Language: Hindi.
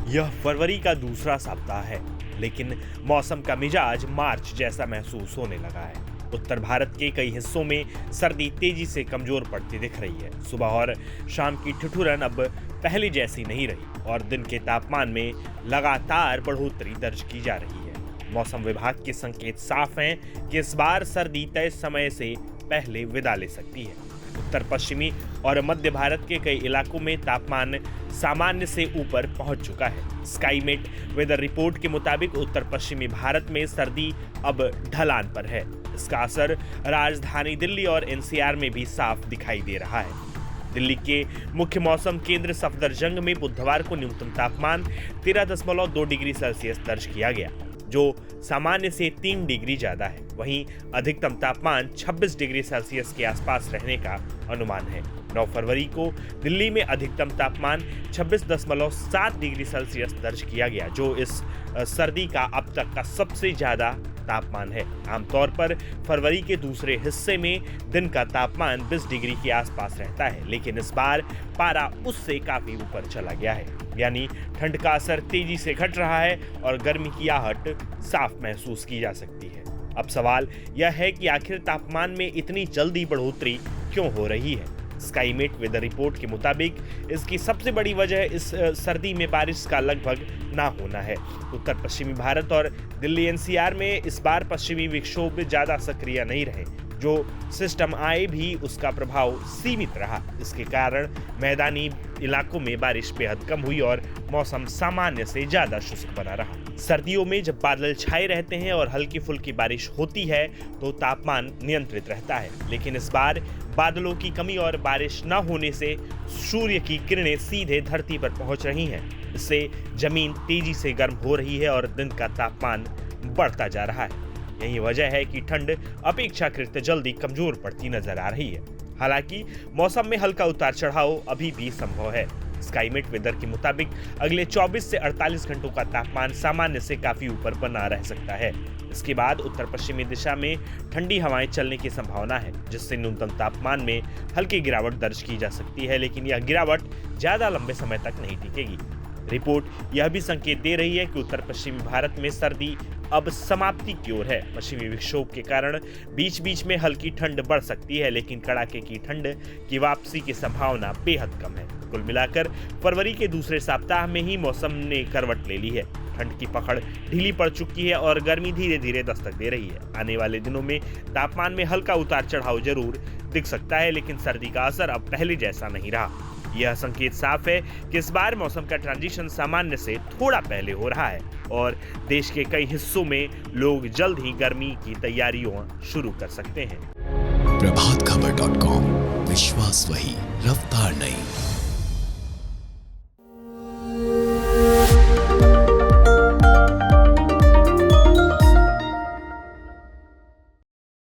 यह फरवरी का दूसरा सप्ताह है, लेकिन मौसम का मिजाज मार्च जैसा महसूस होने लगा है। उत्तर भारत के कई हिस्सों में सर्दी तेजी से कमजोर पड़ती दिख रही है। सुबह और शाम की ठिठुरन अब पहले जैसी नहीं रही और दिन के तापमान में लगातार बढ़ोतरी दर्ज की जा रही है। मौसम विभाग के संकेत साफ हैं कि इस बार सर्दी तय समय से पहले विदा ले सकती है। उत्तर पश्चिमी और मध्य भारत के कई इलाकों में तापमान सामान्य से ऊपर पहुंच चुका है। स्काईमेट वेदर रिपोर्ट के मुताबिक उत्तर पश्चिमी भारत में सर्दी अब ढलान पर है। इसका असर राजधानी दिल्ली और एनसीआर में भी साफ दिखाई दे रहा है। दिल्ली के मुख्य मौसम केंद्र सफदरजंग में बुधवार को न्यूनतम तापमान 13.2 डिग्री सेल्सियस दर्ज किया गया, जो सामान्य से 3 डिग्री ज्यादा है। वहीं अधिकतम तापमान 26 डिग्री सेल्सियस के आसपास रहने का अनुमान है। 9 फरवरी को दिल्ली में अधिकतम तापमान 26.7 डिग्री सेल्सियस दर्ज किया गया, जो इस सर्दी का अब तक का सबसे ज्यादा तापमान है। आमतौर पर फरवरी के दूसरे हिस्से में दिन का तापमान 20 डिग्री के आसपास रहता है, लेकिन इस बार पारा उससे काफी ऊपर चला गया है। यानी ठंड का असर तेजी से घट रहा है और गर्मी की आहट साफ महसूस की जा सकती है। अब सवाल यह है कि आखिर तापमान में इतनी जल्दी बढ़ोतरी क्यों हो रही है? स्काईमेट वेदर रिपोर्ट के मुताबिक इसकी सबसे बड़ी वजह इस सर्दी में बारिश का लगभग ना होना है। उत्तर पश्चिमी भारत और दिल्ली एनसीआर में इस बार पश्चिमी विक्षोभ ज्यादा सक्रिय नहीं रहे, जो सिस्टम आए भी उसका प्रभाव सीमित रहा। इसके कारण मैदानी इलाकों में बारिश बेहद कम हुई और मौसम सामान्य से ज्यादा शुष्क बना रहा। सर्दियों में जब बादल छाए रहते हैं और हल्की फुल्की बारिश होती है तो तापमान नियंत्रित रहता है, लेकिन इस बार बादलों की कमी और बारिश न होने से सूर्य की किरणें सीधे धरती पर पहुंच रही हैं। इससे जमीन तेजी से गर्म हो रही है और दिन का तापमान बढ़ता जा रहा है। यही वजह है कि ठंड अपेक्षाकृत जल्दी कमजोर पड़ती नजर आ रही है। हालांकि मौसम में हल्का उतार चढ़ाव अभी भी संभव है। स्काईमेट वेदर के मुताबिक अगले 24 से 48 घंटों का तापमान सामान्य से काफी ऊपर बना रह सकता है। इसके बाद उत्तर पश्चिमी दिशा में ठंडी हवाएं चलने की संभावना है, जिससे न्यूनतम तापमान में हल्की गिरावट दर्ज की जा सकती है, लेकिन यह गिरावट ज्यादा लंबे समय तक नहीं टिकेगी। रिपोर्ट यह भी संकेत दे रही है कि उत्तर पश्चिमी भारत में सर्दी अब समाप्ति की ओर है। पश्चिमी विक्षोभ के कारण बीच बीच में हल्की ठंड बढ़ सकती है, लेकिन कड़ाके की ठंड की वापसी की संभावना बेहद कम है। कुल मिलाकर फरवरी के दूसरे सप्ताह में ही मौसम ने करवट ले ली है। ठंड की पकड़ ढीली पड़ चुकी है और गर्मी धीरे धीरे दस्तक दे रही है। आने वाले दिनों में तापमान में हल्का उतार चढ़ाव जरूर दिख सकता है, लेकिन सर्दी का असर अब पहले जैसा नहीं रहा। यह संकेत साफ है कि इस बार मौसम का ट्रांजिशन सामान्य से थोड़ा पहले हो रहा है और देश के कई हिस्सों में लोग जल्द ही गर्मी की तैयारियां शुरू कर सकते हैं। प्रभातखबर.com, विश्वास वही, रफ्तार नहीं।